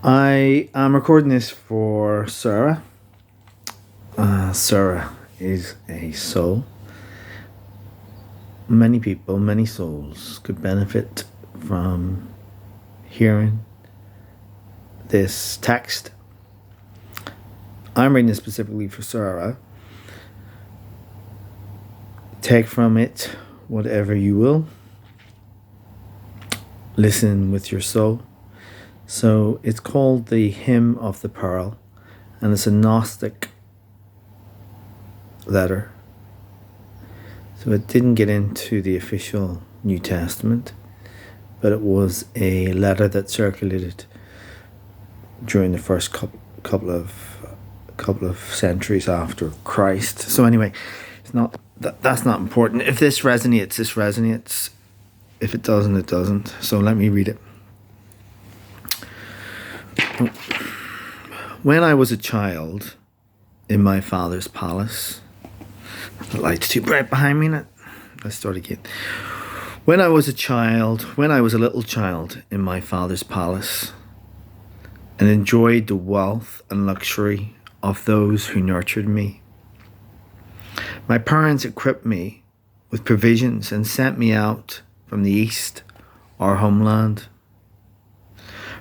I am recording this for Sarah. Sarah is a soul. Many people, many souls could benefit from hearing this text. I'm reading it specifically for Sarah. Take from it whatever you will. Listen with your soul. So it's called the Hymn of the Pearl, and it's a Gnostic letter. So it didn't get into the official New Testament, but it was a letter that circulated during the first couple of centuries after Christ. So anyway, it's not that's not important. If this resonates, this resonates. If it doesn't, it doesn't. So let me read it. When I was a child in my father's palace, the light's too bright behind me. Let's start again. When I was a little child in my father's palace, and enjoyed the wealth and luxury of those who nurtured me, my parents equipped me with provisions and sent me out from the east, our homeland.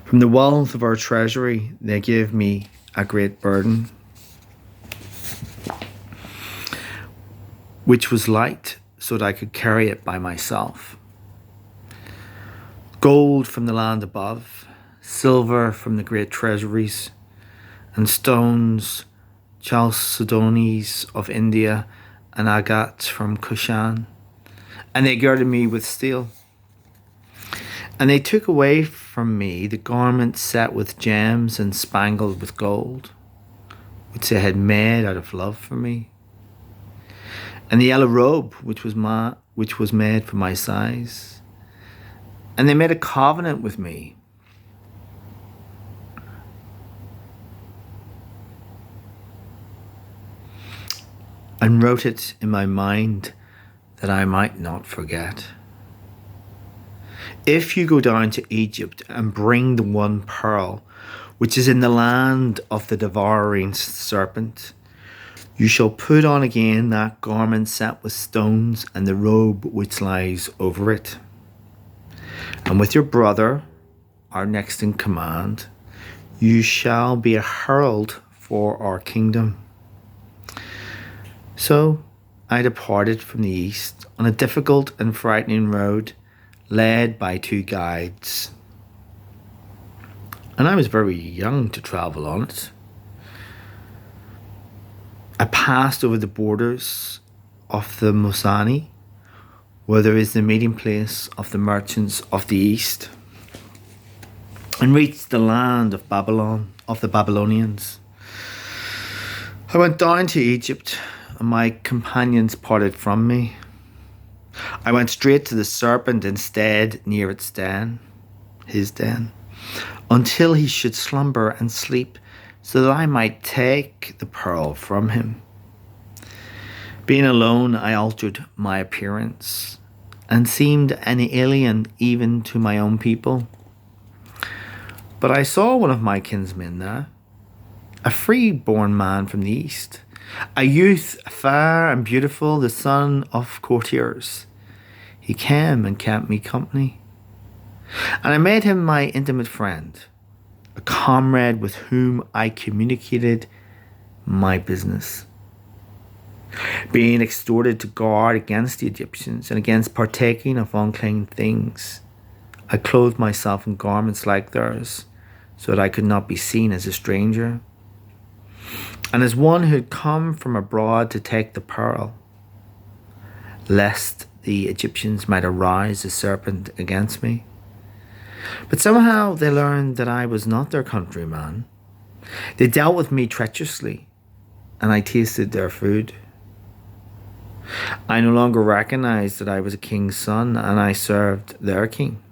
From the wealth of our treasury, they gave me a great burden, which was light, so that I could carry it by myself. Gold from the land above, silver from the great treasuries, and stones, chalcedones of India, and agates from Kushan. And they girded me with steel. And they took away from me the garment set with gems and spangled with gold, which they had made out of love for me, and the yellow robe which was made for my size. And they made a covenant with me, and wrote it in my mind that I might not forget. If you go down to Egypt and bring the one pearl which is in the land of the devouring serpent, you shall put on again that garment set with stones and the robe which lies over it. And with your brother, our next in command, you shall be a herald for our kingdom. So I departed from the east on a difficult and frightening road, led by two guides. And I was very young to travel on it. I passed over the borders of the Mosani, where there is the meeting place of the merchants of the east, and reached the land of Babylon, of the Babylonians. I went down to Egypt, and my companions parted from me. I went straight to the serpent instead, near its den, his den, until he should slumber and sleep, so that I might take the pearl from him. Being alone, I altered my appearance and seemed an alien even to my own people. But I saw one of my kinsmen there, a free-born man from the east, a youth fair and beautiful, the son of courtiers. He came and kept me company, and I made him my intimate friend, a comrade with whom I communicated my business. Being exhorted to guard against the Egyptians and against partaking of unclean things, I clothed myself in garments like theirs, so that I could not be seen as a stranger, and as one who had come from abroad to take the pearl, lest the Egyptians might arouse the serpent against me. But somehow they learned that I was not their countryman. They dealt with me treacherously, and I tasted their food. I no longer recognized that I was a king's son, and I served their king.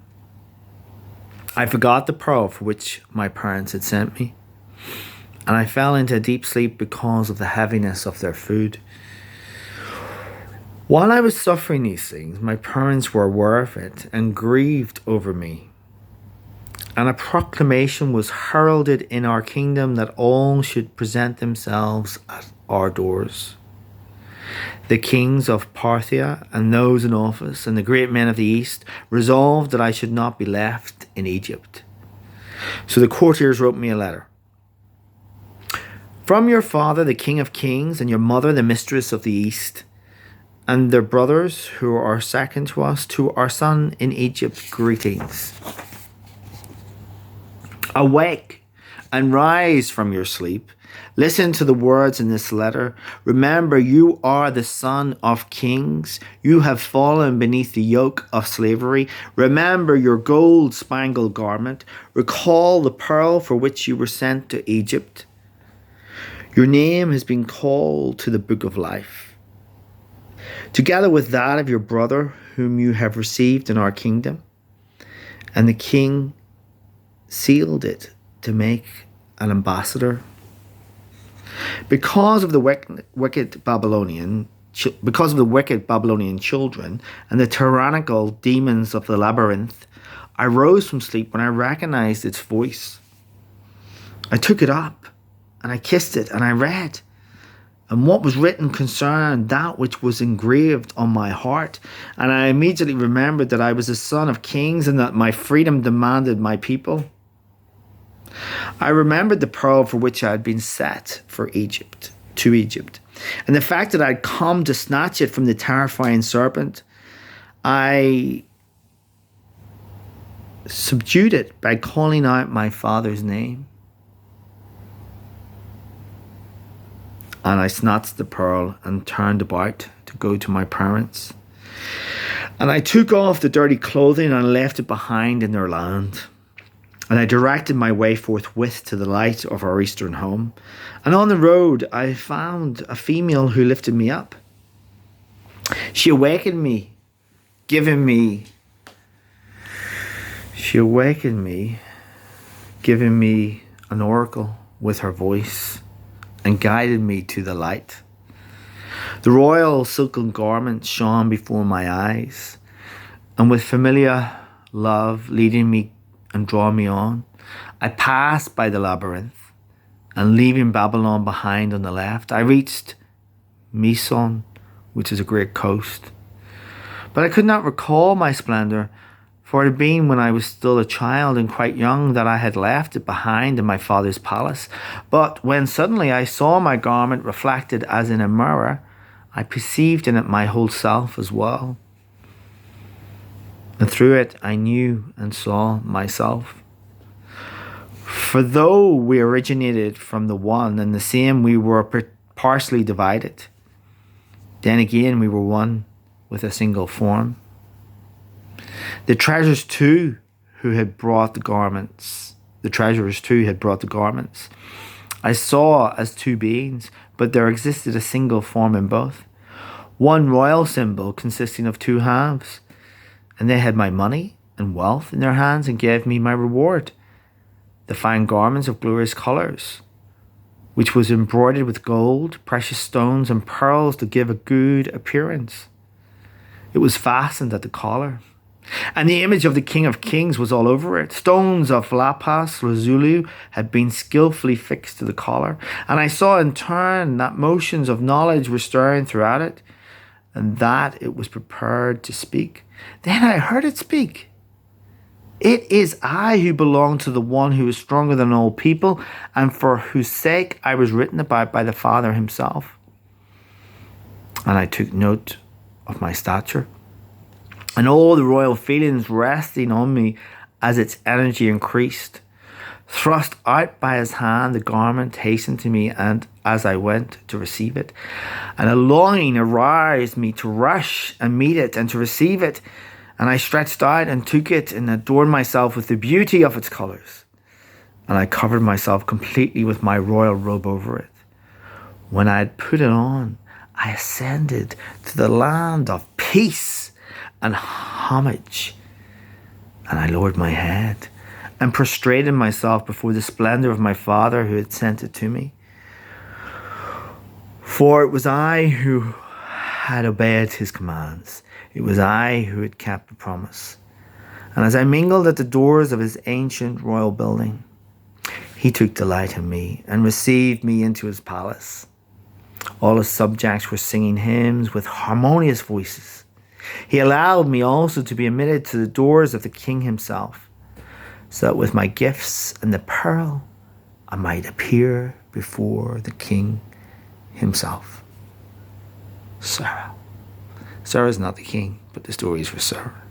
I forgot the pearl for which my parents had sent me, and I fell into a deep sleep because of the heaviness of their food. While I was suffering these things, my parents were aware of it and grieved over me. And a proclamation was heralded in our kingdom that all should present themselves at our doors. The kings of Parthia and those in office and the great men of the east resolved that I should not be left in Egypt. So the courtiers wrote me a letter. From your father, the king of kings, and your mother, the mistress of the east, and their brothers who are second to us, to our son in Egypt, greetings. Awake and rise from your sleep. Listen to the words in this letter. Remember, you are the son of kings. You have fallen beneath the yoke of slavery. Remember your gold-spangled garment. Recall the pearl for which you were sent to Egypt. Your name has been called to the book of life, together with that of your brother, whom you have received in our kingdom. And the king sealed it to make an ambassador. Because of the wicked Babylonian children and the tyrannical demons of the labyrinth, I rose from sleep when I recognized its voice. I took it up and I kissed it and I read. And what was written concerned that which was engraved on my heart. And I immediately remembered that I was the son of kings and that my freedom demanded my people. I remembered the pearl for which I had been set to Egypt, and the fact that I had come to snatch it from the terrifying serpent. I subdued it by calling out my father's name. And I snatched the pearl and turned about to go to my parents. And I took off the dirty clothing and left it behind in their land. And I directed my way forthwith to the light of our eastern home. And on the road, I found a female who lifted me up. She awakened me, giving me an oracle with her voice, and guided me to the light. The royal silken garment shone before my eyes, and with familiar love leading me and drawing me on, I passed by the labyrinth, and leaving Babylon behind on the left, I reached Mison, which is a great coast. But I could not recall my splendor, for it had been when I was still a child and quite young that I had left it behind in my father's palace. But when suddenly I saw my garment reflected as in a mirror, I perceived in it my whole self as well. And through it I knew and saw myself. For though we originated from the one and the same, we were partially divided. Then again we were one with a single form. The treasurers too had brought the garments. I saw as two beings, but there existed a single form in both. One royal symbol consisting of two halves. And they had my money and wealth in their hands and gave me my reward, the fine garments of glorious colours, which was embroidered with gold, precious stones, and pearls to give a good appearance. It was fastened at the collar, and the image of the King of Kings was all over it. Stones of lapis lazuli had been skillfully fixed to the collar, and I saw in turn that motions of knowledge were stirring throughout it, and that it was prepared to speak. Then I heard it speak. It is I who belong to the one who is stronger than all people, and for whose sake I was written about by the Father himself. And I took note of my stature, and all the royal feelings resting on me as its energy increased. Thrust out by his hand, the garment hastened to me, and as I went to receive it, and a longing aroused me to rush and meet it and to receive it. And I stretched out and took it and adorned myself with the beauty of its colours. And I covered myself completely with my royal robe over it. When I had put it on, I ascended to the land of peace and homage. And I lowered my head and prostrated myself before the splendor of my Father who had sent it to me. For it was I who had obeyed his commands. It was I who had kept the promise. And as I mingled at the doors of his ancient royal building, he took delight in me and received me into his palace. All his subjects were singing hymns with harmonious voices. He allowed me also to be admitted to the doors of the king himself, so that with my gifts and the pearl I might appear before the king himself. Sarah. Sarah's not the king, but the story is for Sarah.